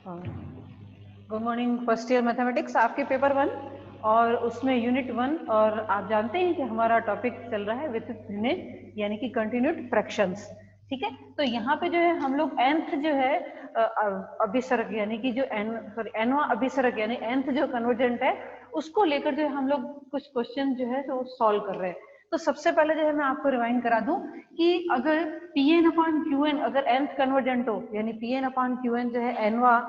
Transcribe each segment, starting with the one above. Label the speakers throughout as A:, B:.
A: Good morning first year mathematics, आपके paper 1 और उसमें यूनिट 1। और आप जानते हैं कि हमारा टॉपिक चल रहा है विथ यूनिट यानी कि कंटिन्यूड फ्रैक्शंस। ठीक है, तो यहाँ पे जो है हम लोग nth जो है अभिसरक यानी कि जो nवां अभिसरक यानी nth जो कन्वर्जेंट है उसको लेकर जो है हम लोग कुछ क्वेश्चन जो है तो सॉल्व कर रहे हैं। तो सबसे पहले जो है मैं आपको रिमाइंड करा दूं कि अगर Pn अपॉन Qn अगर nth कन्वर्जेंट हो यानी Pn अपॉन Qn जो है nवां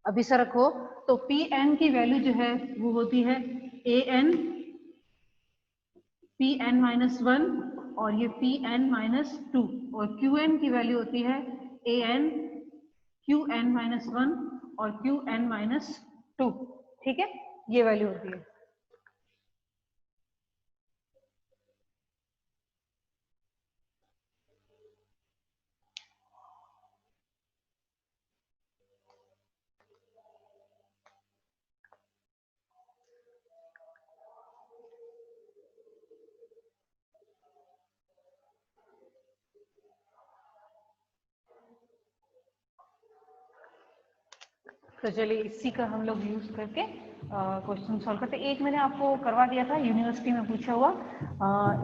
A: अभिसरक हो तो Pn की वैल्यू जो है वो होती है An Pn माइनस 1 और ये Pn माइनस 2 और Qn की वैल्यू होती है An Qn माइनस 1 और Qn माइनस 2। ठीक है, ये वैल्यू होती है। तो चलिए इसी का हम लोग यूज करके क्वेश्चन सॉल्व करते। एक मैंने आपको करवा दिया था यूनिवर्सिटी में पूछा हुआ,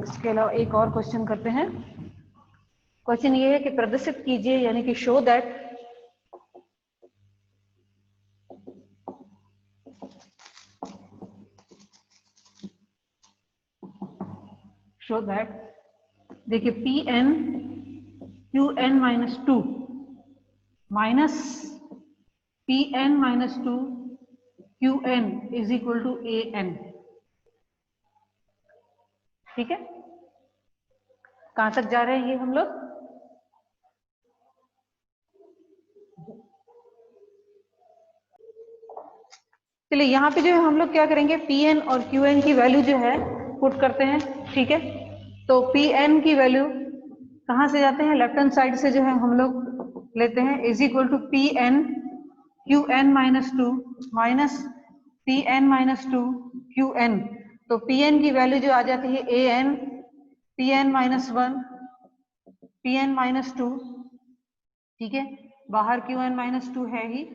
A: इसके अलावा एक और क्वेश्चन करते हैं। क्वेश्चन ये है कि प्रदर्शित कीजिए यानी कि शो दैट देखिए Pn Qn minus 2 minus Pn minus 2 Qn is equal to An। ठीक है, कहां तक जा रहे हैं ये हम लोग? चलिए यहाँ पे जो है हम लोग क्या करेंगे, Pn और Qn की वैल्यू जो है पुट करते हैं। ठीक है, तो Pn की वैल्यू कहां से जाते हैं, लेफ्ट हैंड साइड से जो है हम लोग लेते हैं is equal to Pn Qn minus 2 minus Pn minus 2 Qn। तो Pn की वैल्यू जो आ जाती है An Pn minus 1 Pn minus 2। ठीक है, बाहर Qn माइनस 2 है ही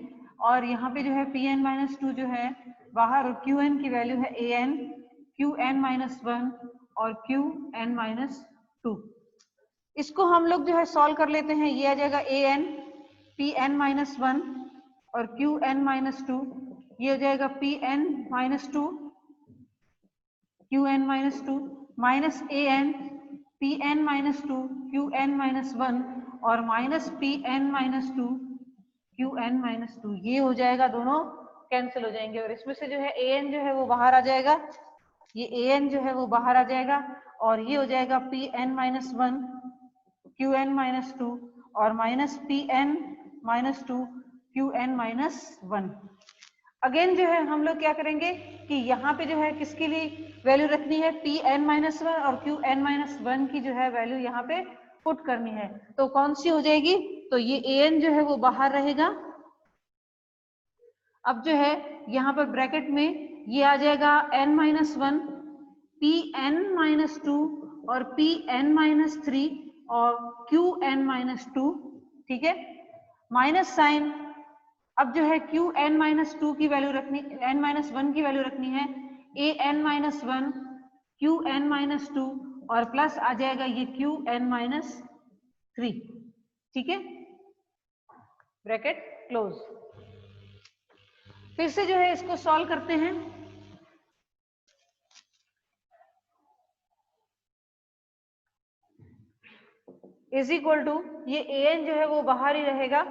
A: और यहाँ पे जो है Pn माइनस 2 जो है बाहर और Qn की वैल्यू है An Qn माइनस 1 और Qn माइनस 2। इसको हम लोग जो है सॉल्व कर लेते हैं। ये आ जाएगा An Pn माइनस 1 और Qn माइनस 2, ये हो जाएगा Pn minus 2 Qn minus 2 minus An Pn minus 2 Qn minus 1 और minus Pn minus 2 Qn minus 2। ये हो जाएगा, दोनों कैंसिल हो जाएंगे और इसमें से जो है An जो है वो बाहर आ जाएगा, ये An जो है वो बाहर आ जाएगा और ये हो जाएगा Pn माइनस 1 Qn माइनस 2 और minus Pn minus 2 Qn minus 1। Again जो है हम लोग क्या करेंगे कि यहाँ पे जो है किसके लिए वैल्यू रखनी है, Pn माइनस 1 और Qn माइनस 1 की जो है वैल्यू यहाँ पे पुट करनी है। तो कौन सी हो जाएगी, तो ये An जो है वो बाहर रहेगा। अब जो है यहाँ पर ब्रैकेट में ये आ जाएगा n माइनस 1 Pn माइनस 2 और Pn माइनस 3 और Qn माइनस 2। ठीक है, माइनस साइन। अब जो है Qn माइनस 2 की वैल्यू रखनी, n माइनस 1 की वैल्यू रखनी है An माइनस 1 Qn माइनस 2 और प्लस आ जाएगा ये Qn माइनस 3। ठीक है, ब्रैकेट क्लोज। फिर से जो है इसको सॉल्व करते हैं। इज इक्वल टू ये An जो है वो बाहर ही रहेगा,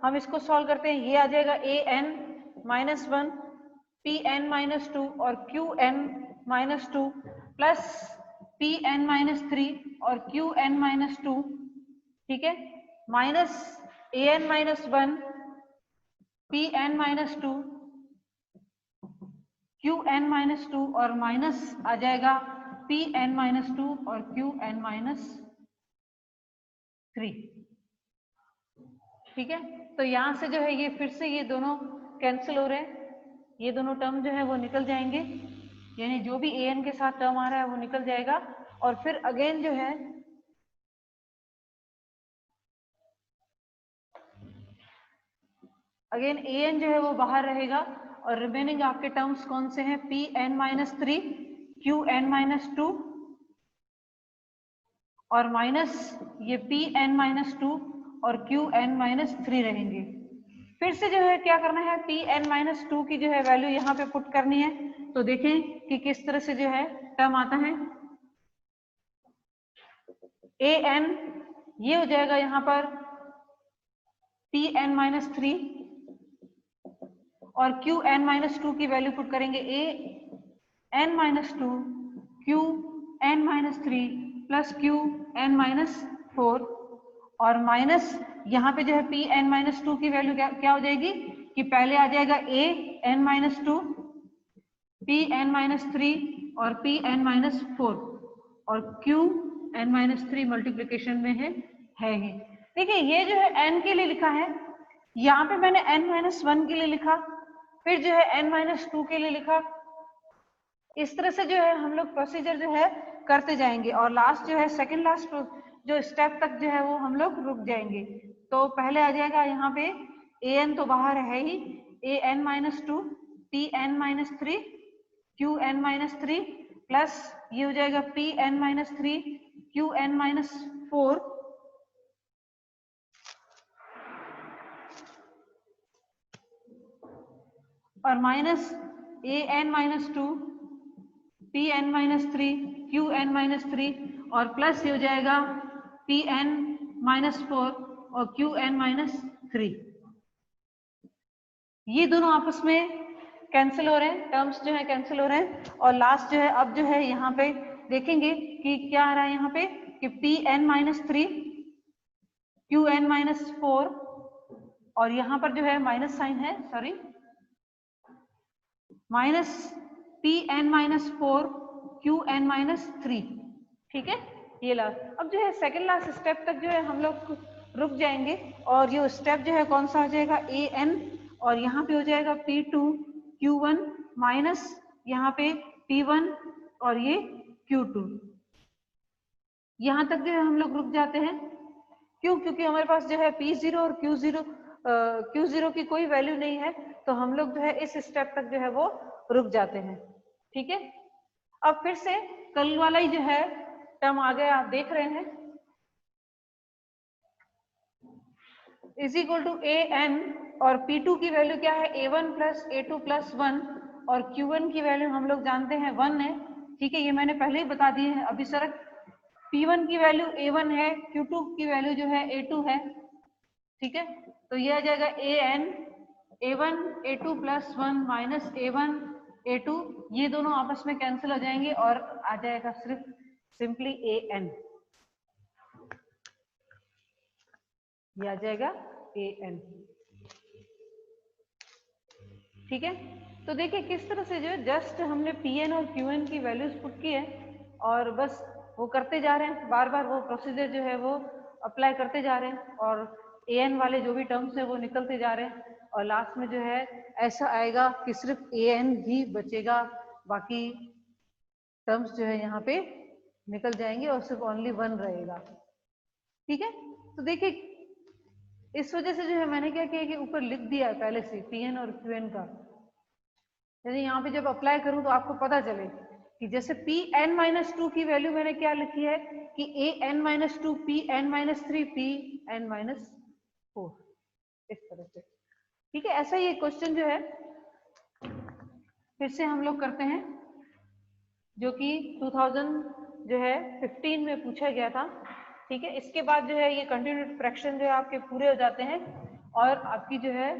A: हम इसको सॉल्व करते हैं। ये आ जाएगा An माइनस 1 Pn माइनस 2 और Qn minus 2 plus Pn minus 3 और Qn माइनस 2। ठीक है, minus An minus 1 Pn minus 2 Qn minus 2 और माइनस आ जाएगा Pn माइनस 2 और Qn माइनस 3। ठीक है, तो यहां से जो है ये फिर से ये दोनों कैंसिल हो रहे हैं, ये दोनों टर्म जो है वो निकल जाएंगे, यानी जो भी An के साथ टर्म आ रहा है वो निकल जाएगा। और फिर अगेन जो है अगेन ए एन जो है वो बाहर रहेगा और रिमेनिंग आपके टर्म्स कौन से हैं, P N minus 3, Q N minus 2 और माइनस ये पी एन माइनस 2 और क्यू एन माइनस 3 रहेंगे। फिर से जो है क्या करना है, पी एन माइनस 2 की जो है वैल्यू यहाँ पे पुट करनी है। तो देखें कि किस तरह से जो है टर्म आता है, ए एन ये हो जाएगा यहाँ पर पी एन माइनस 3 और क्यू एन माइनस 2 की वैल्यू पुट करेंगे, A N minus 2 Q N minus 3 plus Q N minus 4 और माइनस यहाँ पे जो है पी एन माइनस 2 की वैल्यू क्या हो जाएगी कि पहले आ जाएगा A N minus 2, P N minus 3 और पी एन माइनस 4 और क्यू एन माइनस 3 मल्टीप्लीकेशन में है ही। देखिए ये जो है एन के लिए लिखा है, यहाँ पे मैंने एन माइनस 1 के लिए लिखा, फिर जो है एन माइनस 2 के लिए लिखा। इस तरह से जो है हम लोग प्रोसीजर जो है करते जाएंगे और लास्ट जो है सेकंड लास्ट जो स्टेप तक जो है वो हम लोग रुक जाएंगे। तो पहले आ जाएगा यहाँ पे ए एन तो बाहर है ही, A N minus 2 P N minus 3 Q N minus 3 plus ये हो जाएगा P N minus 3 Q N minus 4 और minus A N minus 2 P N minus 3 Q N minus 3 और प्लस ये हो जाएगा पी एन माइनस 4 और क्यू एन माइनस 3। ये दोनों आपस में कैंसिल हो रहे हैं, टर्म्स जो है कैंसिल हो रहे हैं और लास्ट जो है अब जो है यहाँ पे देखेंगे कि क्या आ रहा है यहाँ पे कि P N minus 3 Q N minus 4 और यहाँ पर जो है माइनस साइन है, sorry, minus P N minus 4 Q N minus 3। ठीक है, ये लास्ट। अब जो है सेकेंड लास्ट स्टेप तक जो है हम लोग रुक जाएंगे और ये स्टेप जो है कौन सा हो जाएगा, ए एन और यहाँ पे हो जाएगा P2 Q1 माइनस यहाँ पे P1 और ये Q2। यहाँ तक जो है हम लोग रुक जाते हैं। क्यों? क्योंकि हमारे पास जो है P0 और Q0 की कोई वैल्यू नहीं है, तो हम लोग जो है इस स्टेप तक जो है वो रुक जाते हैं। ठीक है, अब फिर से कल वाला ही जो है टर्म आ गया, आप देख रहे हैं, is equal to A N और P2 की वैल्यू क्या है, A1 प्लस A2 प्लस 1 और Q1 की वैल्यू हम लोग जानते हैं 1 है। ठीक है, ये मैंने पहले ही बता दिए हैं अभी सर। P1 की वैल्यू A1 है, Q2 की वैल्यू जो है A2 है। ठीक है, तो ये आ जाएगा A N A1 A2 plus 1 minus A1 A2, ये दोनों आपस में कैंसिल हो जाएंगे और आ जाएगा सिर्फ सिंपली ए एन, ये आ जाएगा ए एन। ठीक है, तो देखिए किस तरह से जो है जस्ट हमने पी एन और क्यू एन की वैल्यूज पुट की है और बस वो करते जा रहे हैं, बार बार वो प्रोसीजर जो है वो अप्लाई करते जा रहे हैं और ए एन वाले जो भी टर्म्स है वो निकलते जा रहे हैं और लास्ट में जो है ऐसा आएगा कि सिर्फ ए एन ही बचेगा, बाकी टर्म्स जो है यहाँ पे निकल जाएंगे और सिर्फ ओनली 1 रहेगा। ठीक है, तो देखिए इस वजह से जो है मैंने क्या किया कि ऊपर लिख दिया पहले से पी एन और क्यू एन का, यानी यहाँ पे जब अप्लाई करूं तो आपको पता चले कि जैसे पी एन माइनस 2 की वैल्यू मैंने क्या लिखी है कि A N minus 2 P N minus 3 P N minus 4, इस तरह से। ठीक है, ऐसा ही एक क्वेश्चन जो है फिर से हम लोग करते हैं जो कि 2015 में पूछा गया था। ठीक है, इसके बाद जो है ये कंटिन्यूड फ्रैक्शन जो है आपके पूरे हो जाते हैं और आपकी जो है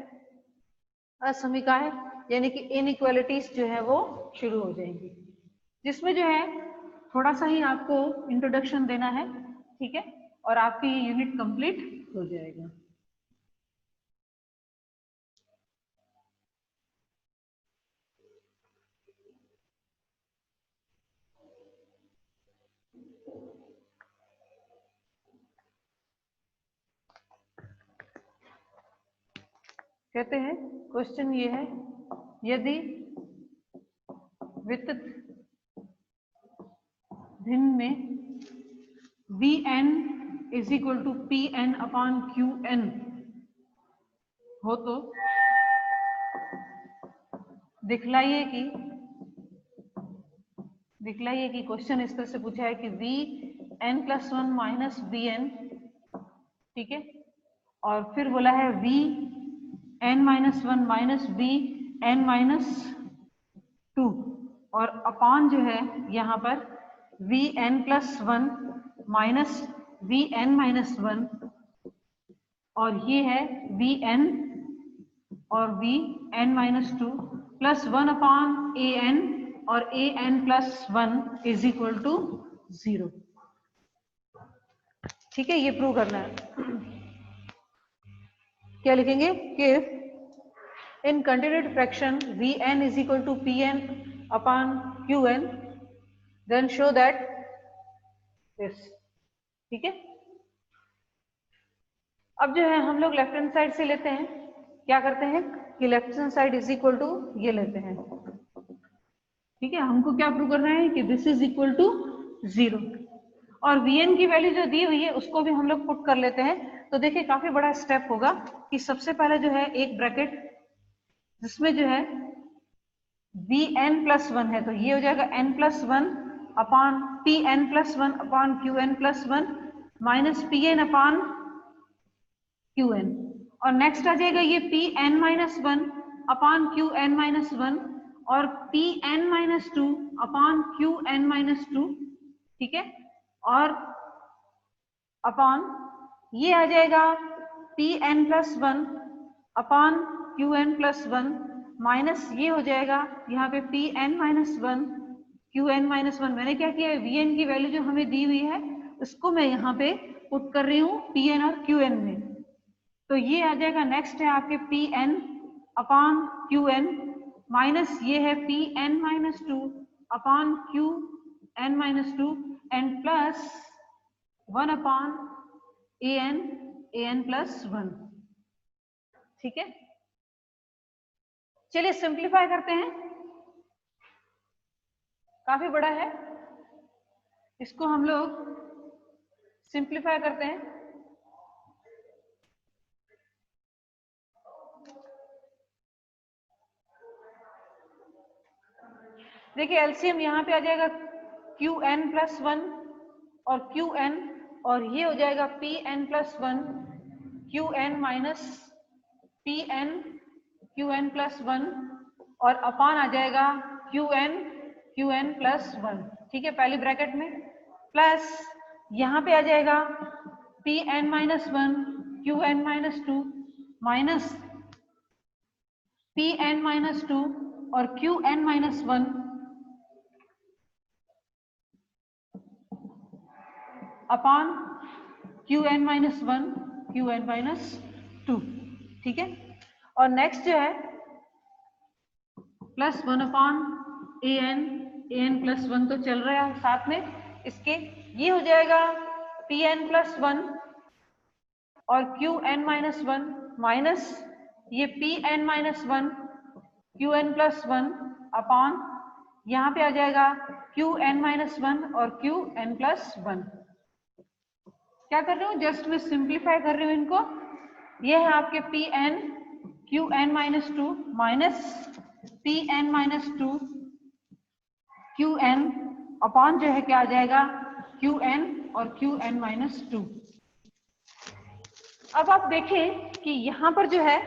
A: असमीकाएं यानी कि इनइक्वालिटीज जो है वो शुरू हो जाएंगी, जिसमें जो है थोड़ा सा ही आपको इंट्रोडक्शन देना है। ठीक है, और आपकी यूनिट कंप्लीट हो जाएगा। कहते हैं क्वेश्चन ये है, यदि वितत भिन्न में V N is equal to P N upon Q N हो तो दिखलाइए कि क्वेश्चन इस तरह से पूछा है कि Vn+1 माइनस Vn, ठीक है, और फिर बोला है Vn-1 माइनस Vn-2 और अपॉन जो है यहाँ पर Vn+1 माइनस Vn-1 और ये है Vn और Vn-2 प्लस 1 अपॉन An और An+1 इज इक्वल टू 0। ठीक है, ये प्रूव करना है। क्या लिखेंगे कि in continued fraction Vn is equal to Pn upon Qn, then show that this. ठीक है, अब जो है हम लोग लेफ्ट हैंड साइड से लेते हैं, क्या करते हैं कि left hand side is equal to ये लेते हैं। ठीक है, हमको क्या प्रूव करना है कि दिस इज इक्वल टू 0 और Vn की वैल्यू जो दी हुई है उसको भी हम लोग पुट कर लेते हैं। तो देखिए काफी बड़ा स्टेप होगा कि सबसे पहले जो है एक ब्रैकेट जिसमें जो है Vn+1 है, तो ये हो जाएगा n+1 upon Pn+1 upon Qn+1 minus Pn upon Qn, और नेक्स्ट आ जाएगा ये Pn-1 अपॉन Qn-1 और Pn-2 अपॉन Qn-2, ठीक है, और अपॉन ये आ जाएगा Pn+1 अपॉन Qn+1 माइनस ये हो जाएगा यहाँ पे Pn-1 Qn-1। मैंने क्या किया है, Vn की वैल्यू जो हमें दी हुई है उसको मैं यहाँ पे पुट कर रही हूँ Pn और Qn में, तो ये आ जाएगा नेक्स्ट है आपके Pn अपॉन Qn माइनस ये है Pn-2 upon Qn-2 and plus 1 upon An+1। ठीक है, चलिए सिंप्लीफाई करते हैं, काफी बड़ा है, इसको हम लोग सिंप्लीफाई करते हैं। देखिए एलसीएम यहाँ पे आ जाएगा Qn+1 और Qn, और ये हो जाएगा Pn+1 Qn minus Pn Qn+1 और अपान आ जाएगा Qn+1। ठीक है, पहली ब्रैकेट में प्लस यहाँ पे आ जाएगा Pn-1 Qn-2 माइनस Pn-2 और Qn-1 अपॉन Qn-1 Qn-2। ठीक है, और नेक्स्ट जो है प्लस 1 अपॉन An+1 तो चल रहा है साथ में इसके, ये हो जाएगा Pn+1 और Qn-1 माइनस ये Pn-1 Qn+1 अपॉन यहाँ पे आ जाएगा Qn-1 और Qn+1। क्या कर रही हूँ, जस्ट मैं सिंप्लीफाई कर रही हूँ इनको। ये है आपके Pn Qn-2 minus Pn-2 Qn upon जो है क्या आ जाएगा Qn और Qn-2। अब आप देखें कि यहाँ पर जो है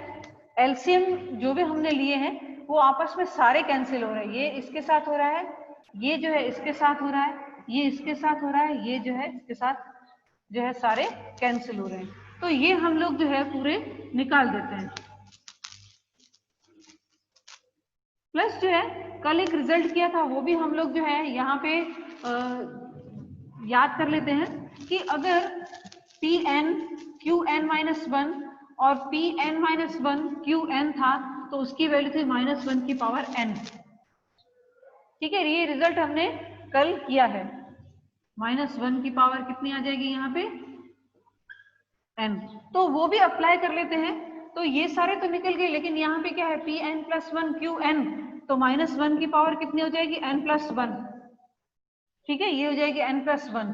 A: एलसीएम जो भी हमने लिए हैं वो आपस में सारे कैंसिल हो रहे हैं। ये इसके साथ हो रहा है, ये जो है इसके साथ हो रहा है, ये इसके साथ हो रहा है, ये जो है इसके साथ जो है सारे कैंसिल हो रहे हैं। तो ये हम लोग जो है पूरे निकाल देते हैं। प्लस जो है कल एक रिजल्ट किया था वो भी हम लोग जो है यहाँ पे याद कर लेते हैं कि अगर Pn Qn-1 और Pn-1 Qn था तो उसकी वैल्यू थी -1 की पावर n। ठीक है, ये रिजल्ट हमने कल किया है। -1 की पावर कितनी आ जाएगी यहाँ पे n, तो वो भी अप्लाई कर लेते हैं। तो ये सारे तो निकल गए, लेकिन यहाँ पे क्या है Pn+1 Qn, तो -1 की पावर कितनी हो जाएगी n+1। ठीक है, ये हो जाएगी n+1,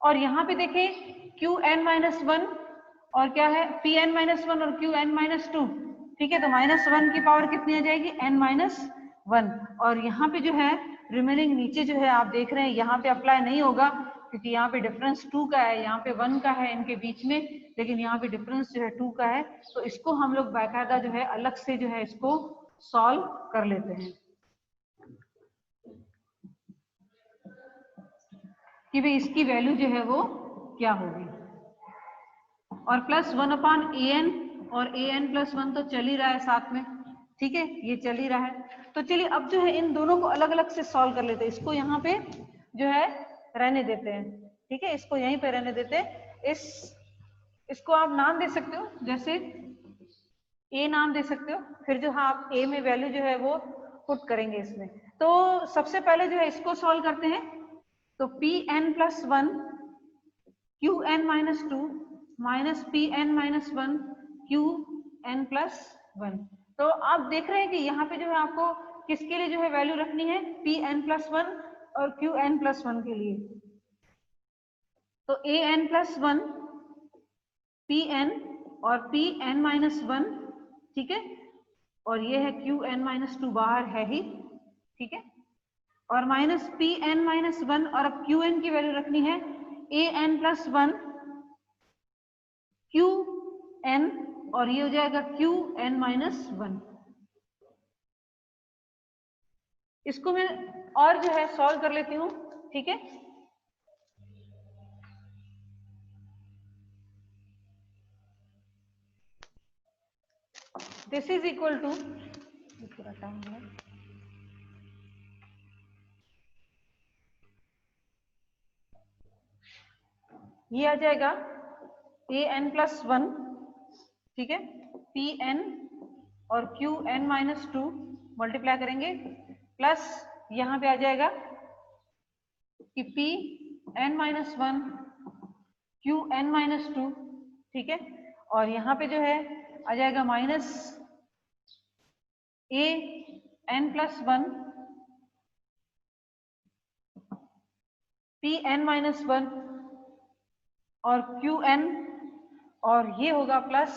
A: और यहाँ पे देखें Qn-1 और क्या है Pn-1 और Qn-2। ठीक है, तो -1 की पावर कितनी आ जाएगी, n-1। और यहाँ पे जो है रिमेनिंग नीचे जो है आप देख रहे हैं यहाँ पे अप्लाई नहीं होगा, क्योंकि यहाँ पे डिफरेंस 2 का है, यहाँ पे 1 का है इनके बीच में, लेकिन यहाँ पे डिफरेंस जो है 2 का है। तो इसको हम लोग बाकायदा जो है अलग से जो है इसको सॉल्व कर लेते हैं कि भाई इसकी वैल्यू जो है वो क्या होगी। और +1/an और an+1 तो चल ही रहा है साथ में, ठीक है, ये चल ही रहा है। तो चलिए अब जो है इन दोनों को अलग अलग से सॉल्व कर लेते हैं। इसको यहाँ पे जो है रहने देते हैं, ठीक है, इसको यहीं पे रहने देते हैं। इसको आप नाम दे सकते हो, जैसे ए नाम दे सकते हो, फिर जो है आप ए में वैल्यू जो है वो पुट करेंगे इसमें। तो सबसे पहले जो है इसको सॉल्व करते हैं। तो Pn+1 Qn-2 minus Pn-1 Qn+1। तो आप देख रहे हैं कि यहाँ पे जो है आपको किसके लिए जो है वैल्यू रखनी है, Pn+1 और Qn+1 के लिए। तो an+1 Pn और Pn-1, ठीक है, और ये है Qn-2 बाहर है ही, ठीक है, और माइनस Pn-1 और अब Qn की वैल्यू रखनी है an+1 Qn और ये हो जाएगा Qn-1। इसको मैं और जो है सॉल्व कर लेती हूँ, ठीक है। दिस इज इक्वल टू, पूरा टाइम है, ये आ जाएगा an+1, ठीक है, Pn और Qn-2 मल्टीप्लाई करेंगे, प्लस यहाँ पे आ जाएगा कि Pn-1 Qn-2, ठीक है, और यहाँ पे जो है आ जाएगा माइनस an+1 Pn-1 और Qn, और ये होगा प्लस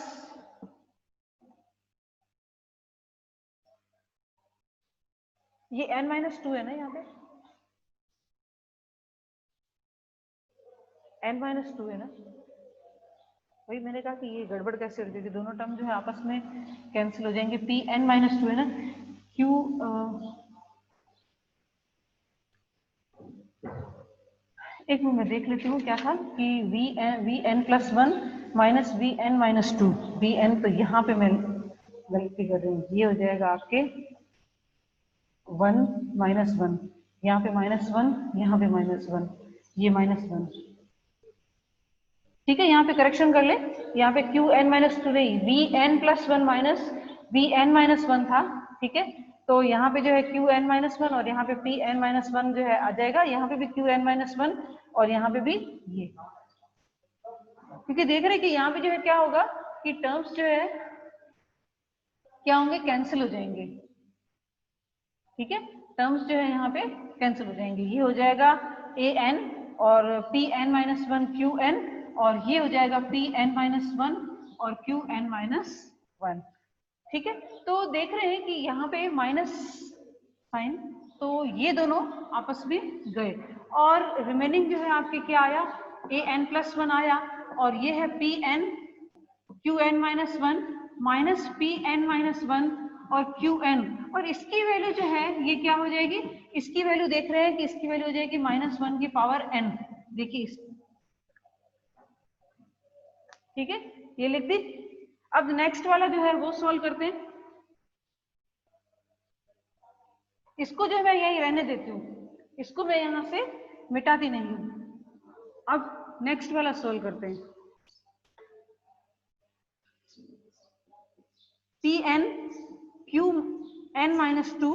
A: ये n-2 है ना, यहाँ पे n-2 है ना, वही मैंने कहा कि ये गड़बड़ कैसे हो जाएगी, दोनों टर्म जो है आपस में कैंसिल हो जाएंगे। Pn-2 है ना, एक मिनट में देख लेती हूँ क्या था कि Vn+1 माइनस Vn-2, Vn तो यहाँ पे मैं गलती कर रही हूँ, ये हो जाएगा आपके 1 -1, यहाँ पे -1, यहाँ पे -1, ये -1, ठीक है, यहाँ पे करेक्शन कर ले, यहाँ पे Qn-2 नहीं, Vn+1 माइनस Vn-1 था, ठीक है, तो यहाँ पे जो है Qn-1 और यहाँ पे Pn-1 जो है आ जाएगा, यहाँ पे भी Qn-1 और यहाँ पे भी ये, क्योंकि देख रहे हैं कि यहाँ पे जो है क्या होगा कि टर्म्स जो है क्या होंगे, कैंसिल हो जाएंगे, ठीक है, टर्म्स जो है यहाँ पे कैंसिल हो जाएंगे, ये हो जाएगा an और Pn-1 Qn और ये हो जाएगा Pn-1 और Qn-1, ठीक है। तो देख रहे हैं कि यहाँ पे माइनस साइन, तो ये दोनों आपस में गए और रिमेनिंग जो है आपके क्या आया, an+1 आया और ये है Pn Qn-1 माइनस Pn-1 और Qn, और इसकी वैल्यू जो है ये क्या हो जाएगी, इसकी वैल्यू देख रहे हैं कि इसकी वैल्यू हो जाएगी -1 की पावर n, देखिए, ठीक है, ये लिख दी। अब नेक्स्ट वाला जो है वो सॉल्व करते हैं। इसको जो मैं यही रहने देती हूँ, इसको मैं यहां से मिटाती नहीं हूं। अब नेक्स्ट वाला सॉल्व करते हैं। Pn Qn-2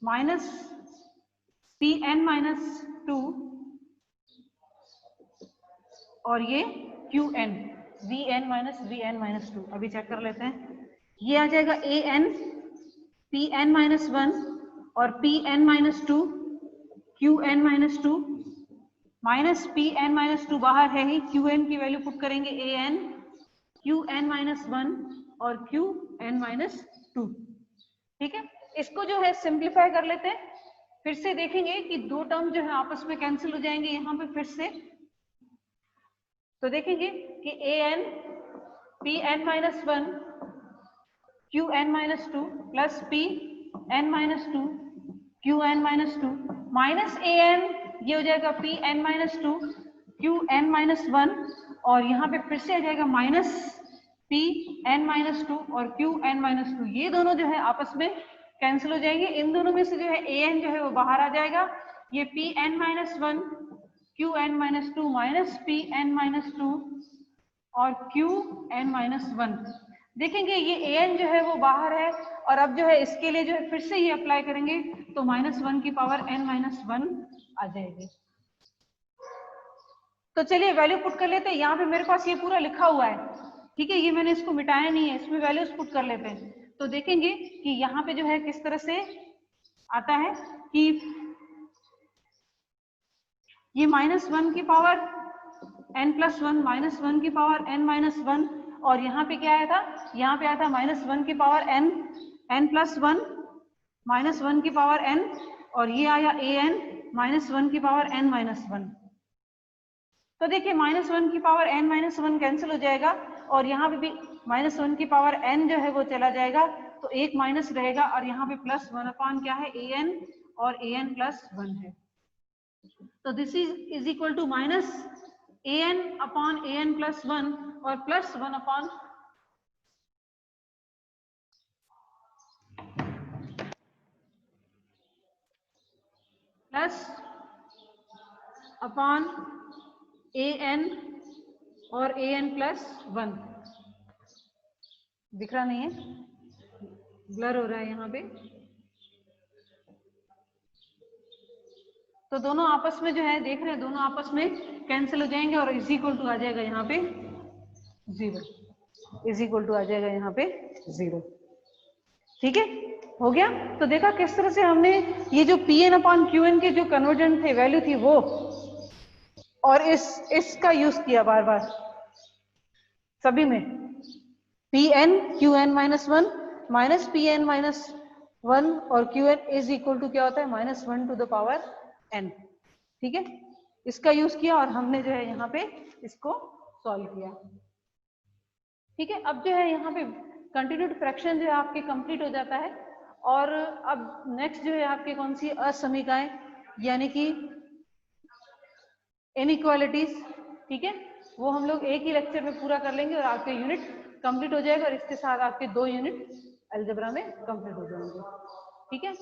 A: माइनस Pn-2 और ये Qn Vn-2, अभी चेक कर लेते हैं, ये आ जाएगा an Pn-1 और Pn-2 Qn-2 माइनस Pn-2 बाहर है ही, Qn की वैल्यू पुट करेंगे an Qn-1 और क्यू एन माइनस 2। ठीक है, इसको जो है सिंप्लीफाई कर लेते हैं, फिर से देखेंगे कि दो टर्म जो है आपस में कैंसिल हो जाएंगे यहाँ पे फिर से। तो देखेंगे कि A N P N minus 1 Q N minus 2 plus P N minus 2 Q N minus 2 minus A N, ये हो जाएगा P N minus 2 Q N minus 1, और यहाँ पे फिर से आ जाएगा माइनस पी एन माइनस 2 और क्यू एन माइनस 2। ये दोनों जो है आपस में कैंसिल हो जाएंगे, इन दोनों में से जो है ए एन जो है वो बाहर आ जाएगा। ये P N minus 1 Q N minus 2 minus P N minus 2 और क्यू एन माइनस 1। देखेंगे ये ए एन जो है वो बाहर है, और अब जो है इसके लिए जो है फिर से ये अप्लाई करेंगे तो -1 की पावर n माइनस 1 आ जाएगी। तो चलिए वैल्यू पुट कर लेते हैं। यहाँ पे मेरे पास ये पूरा लिखा हुआ है, ठीक है, ये मैंने इसको मिटाया नहीं है, इसमें वैल्यूज पुट कर लेते हैं। तो देखेंगे कि यहाँ पे जो है किस तरह से आता है कि ये -1 की पावर n प्लस 1 -1 की पावर n माइनस 1, और यहाँ पे क्या आया था, यहाँ पे आया था -1 की पावर n प्लस 1 -1 की पावर n, और ये आया a n -1 की पावर n माइनस 1। तो देखिए -1 की पावर n माइनस 1 कैंसिल हो जाएगा, और यहाँ पे भी -1 की पावर n जो है वो चला जाएगा, तो एक माइनस रहेगा, और यहाँ पे +1 अपान क्या है a n, और a n प्लस 1 है। तो this is equal to minus a n upon a n plus 1 और +1 अपॉन a n और a n प्लस 1। दिख रहा नहीं है, ब्लर हो रहा है यहाँ पे। तो दोनों आपस में जो है देख रहे हैं, दोनों आपस में कैंसिल हो जाएंगे, और इज इक्वल टू आ जाएगा यहाँ पे 0, इज इक्वल टू आ जाएगा यहाँ पे 0। ठीक है, हो गया। तो देखा किस तरह से हमने ये जो P N upon Q N के जो कन्वर्जेंट थे, वैल्यू थी वो, और इसका यूज किया बार बार सभी में। P N Q N minus 1 minus P N minus 1 और Q N is equal to क्या होता है -1 टू द पावर n। ठीक है, इसका यूज किया, और हमने जो है यहाँ पे इसको सॉल्व किया। ठीक है, अब जो है यहाँ पे कंटिन्यूड फ्रैक्शन जो है आपके कंप्लीट हो जाता है, और अब नेक्स्ट जो है आपके कौन सी असमीकाएं, यानी कि इनइक्वालिटीज। ठीक है, वो हम लोग एक ही लेक्चर में पूरा कर लेंगे, और आपके यूनिट कंप्लीट हो जाएगा, और इसके साथ आपके 2 यूनिट अलजेब्रा में कंप्लीट हो जाएंगे। ठीक है।